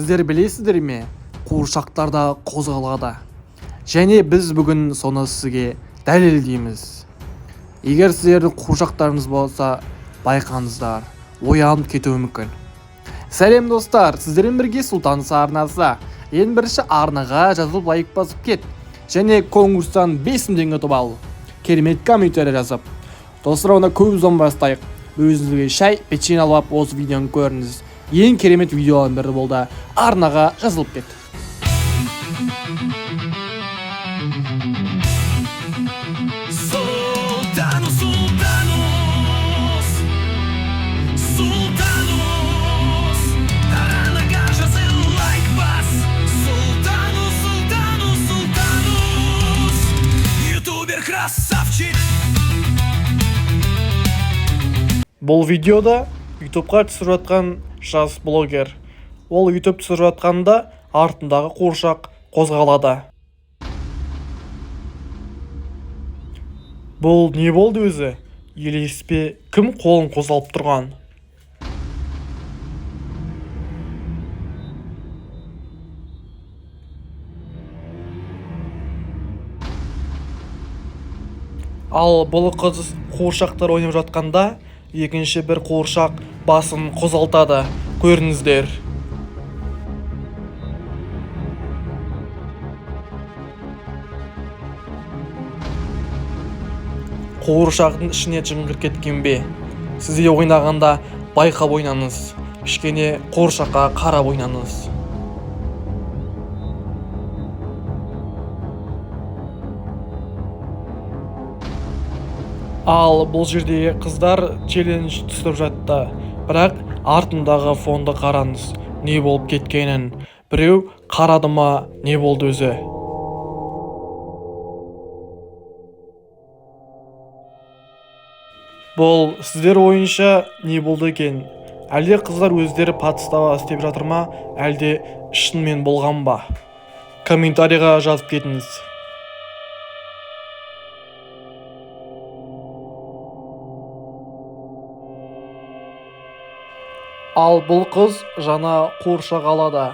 Сіздер білесіздер ме? Қуыршақтар да қозғалады. Және біз бүгін соны сізге дәлелдейміз. Егер сіздердің қуыршақтарыңыз болса, байқаңыздар, оянып кетуі мүмкін. Сәлем достар, сіздермен бірге Сұлтан арнасы. Ең бірінші арнаға жазылып лайк басып кет. Және конкурстан 5000 теңге ұтып ал. Керемет комментарий жазып. Достар, оны көп ұзамай бастайық. Өзіңізге шай, печенье алып осы видеоны көріңіз. Ең керемет видеолардың бірі болды. Арнаға жазылып кет. Бұл видеода ютубқа түсіріп жатқан жас блогер. Ол ютуб түсіріп жатқанда артындағы қуыршақ қозғалады. Бұл не болды өзі? Елеспе, кім қолын қозғалып тұрған? Ал бұл қыз қуыршақтар ойнап жатқанда екінші бір қуыршақ басын қозғалтады. Көріңіздер. Қуыршақтың ішіне жыңғыр кеткен бе? Сізде ойнағанда байқап ойнаңыз. Кішкене қуыршаққа қарап ойнаңыз. Ал бұл жердегі қыздар челлендж түсіріп жатты. Бірақ артындағы фонды қараңыз. Не болып кеткенін. Біреу қарады ма, не болды өзі? Бұл сіздер ойынша не болды екен? Әлде қыздар өздері подстава істеп жатыр ма, әлде шынымен болған ба? Комментарийға жазып кетіңіз. Ал бұл қыз жаңа қуыршақ алады.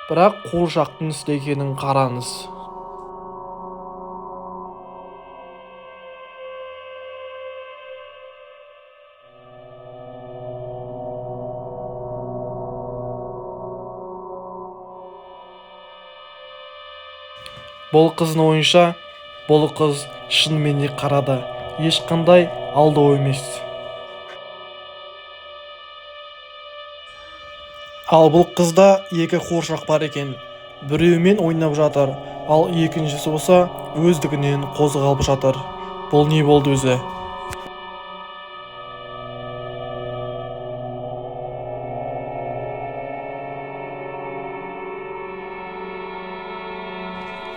Бірақ қуыршақтың істегенін қараңыз. Бұл қыздың ойынша, бұл қыз шынымен не қарады. Ешқандай алдау емес. Ал бұл қызда екі қуыршақ бар екен. Біреуімен ойнап жатыр, ал екіншісі болса өздігінен қозғалып жатыр. Бұл не болды өзі?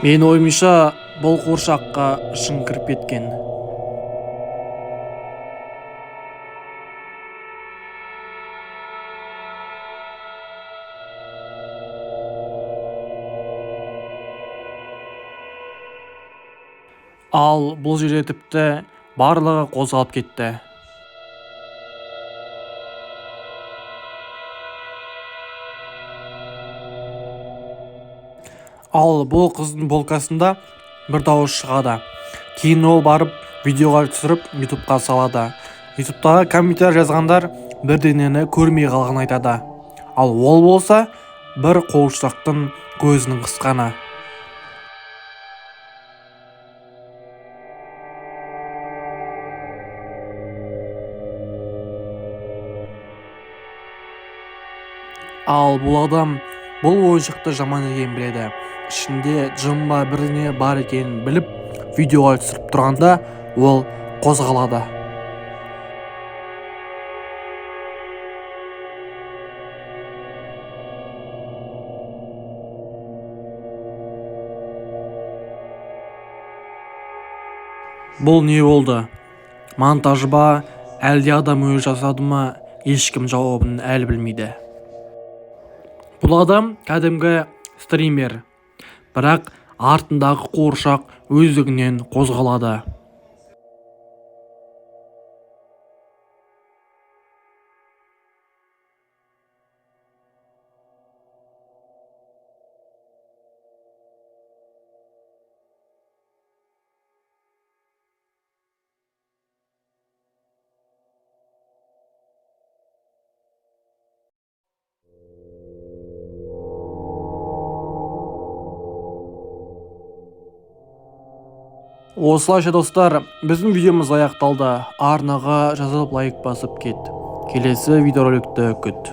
Мен ойымша, бұл қуыршаққа жын кіріп кеткен. Ал бұл жерде тіпті барлығы қозғалып кетті. Ал бұл қыздың болкасында бір дауыс шығады. Кейін ол барып видеоға түсіріп ютубқа салады. Ютубтағы комментарий жазғандар бірдеңені көрмей қалғанын айтады. Ал ол болса бір қуыршақтың көзінің қысқаны. Ал бұл адам бұл ойыншықты жаман екенін біледі. Ішінде жын ба бірдеңе бар екенін біліп, видеоға түсіріп тұрғанда ол қозғалады. Бұл не болды? Монтаж ба, әлде адам өзі жасады ма? Ешкім жауабын әлі білмейді. Бұл адам кәдімгі стример, бірақ артындағы қуыршақ өздігінен қозғалады. Осылайша достар, біздің видеомыз аяқталды. Арнаға жазылып лайк басып кет. Келесі видеороликті күт.